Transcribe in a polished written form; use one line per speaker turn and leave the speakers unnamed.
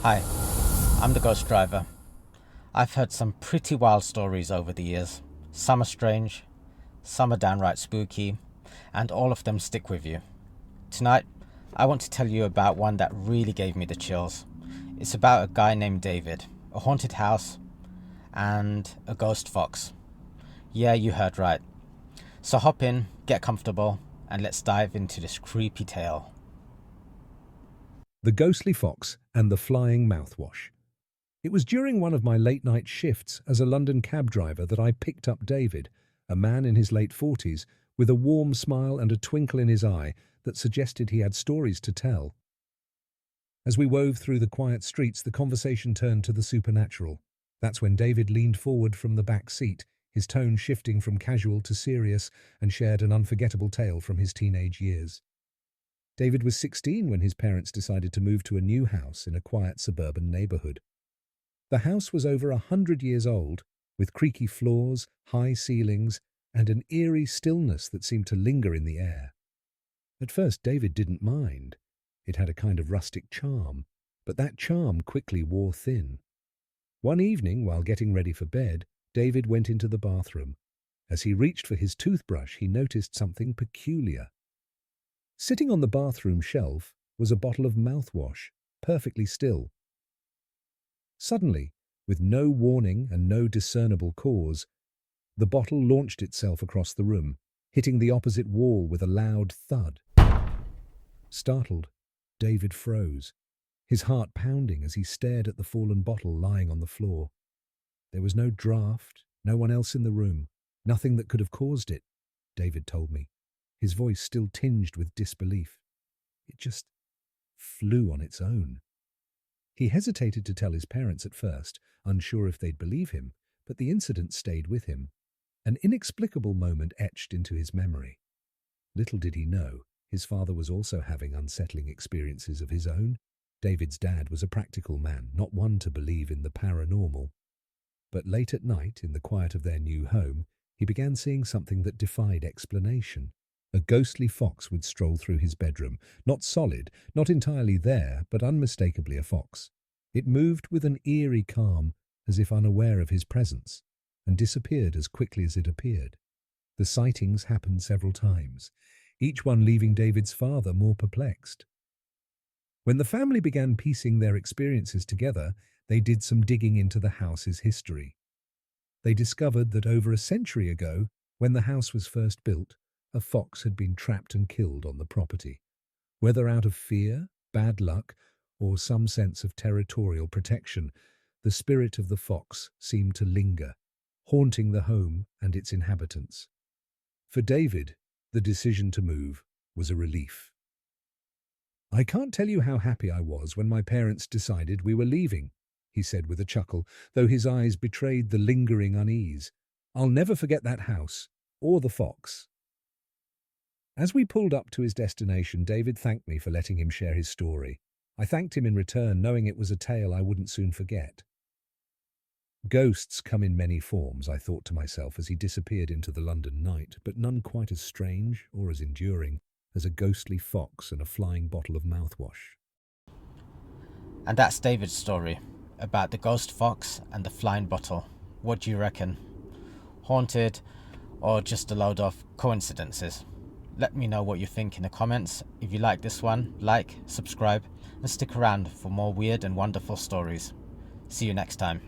Hi, I'm the ghost driver. I've heard some pretty wild stories over the years. Some are strange, some are downright spooky, and all of them stick with you. Tonight, I want to tell you about one that really gave me the chills. It's about a guy named David, a haunted house, and a ghost fox. Yeah, you heard right. So hop in, get comfortable, and let's dive into this creepy tale.
The Ghostly Fox and the Flying Mouthwash. It was during one of my late-night shifts as a London cab driver that I picked up David, a man in his late 40s, with a warm smile and a twinkle in his eye that suggested he had stories to tell. As we wove through the quiet streets, the conversation turned to the supernatural. That's when David leaned forward from the back seat, his tone shifting from casual to serious, and shared an unforgettable tale from his teenage years. David was 16 when his parents decided to move to a new house in a quiet suburban neighborhood. The house was over 100 years old, with creaky floors, high ceilings, and an eerie stillness that seemed to linger in the air. At first, David didn't mind. It had a kind of rustic charm, but that charm quickly wore thin. One evening, while getting ready for bed, David went into the bathroom. As he reached for his toothbrush, he noticed something peculiar. Sitting on the bathroom shelf was a bottle of mouthwash, perfectly still. Suddenly, with no warning and no discernible cause, the bottle launched itself across the room, hitting the opposite wall with a loud thud. Startled, David froze, his heart pounding as he stared at the fallen bottle lying on the floor. There was no draft, no one else in the room, nothing that could have caused it, David told me, his voice still tinged with disbelief. It just flew on its own. He hesitated to tell his parents at first, unsure if they'd believe him, but the incident stayed with him. An inexplicable moment etched into his memory. Little did he know, his father was also having unsettling experiences of his own. David's dad was a practical man, not one to believe in the paranormal. But late at night, in the quiet of their new home, he began seeing something that defied explanation. A ghostly fox would stroll through his bedroom, not solid, not entirely there, but unmistakably a fox. It moved with an eerie calm, as if unaware of his presence, and disappeared as quickly as it appeared. The sightings happened several times, each one leaving David's father more perplexed. When the family began piecing their experiences together, they did some digging into the house's history. They discovered that over a century ago, when the house was first built, a fox had been trapped and killed on the property. Whether out of fear, bad luck, or some sense of territorial protection, the spirit of the fox seemed to linger, haunting the home and its inhabitants. For David, the decision to move was a relief. "I can't tell you how happy I was when my parents decided we were leaving," he said with a chuckle, though his eyes betrayed the lingering unease. "I'll never forget that house, or the fox." As we pulled up to his destination, David thanked me for letting him share his story. I thanked him in return, knowing it was a tale I wouldn't soon forget. Ghosts come in many forms, I thought to myself as he disappeared into the London night, but none quite as strange or as enduring as a ghostly fox and a flying bottle of mouthwash.
And that's David's story about the ghost fox and the flying bottle. What do you reckon? Haunted or just a load of coincidences? Let me know what you think in the comments. If you like this one, like, subscribe, and stick around for more weird and wonderful stories. See you next time.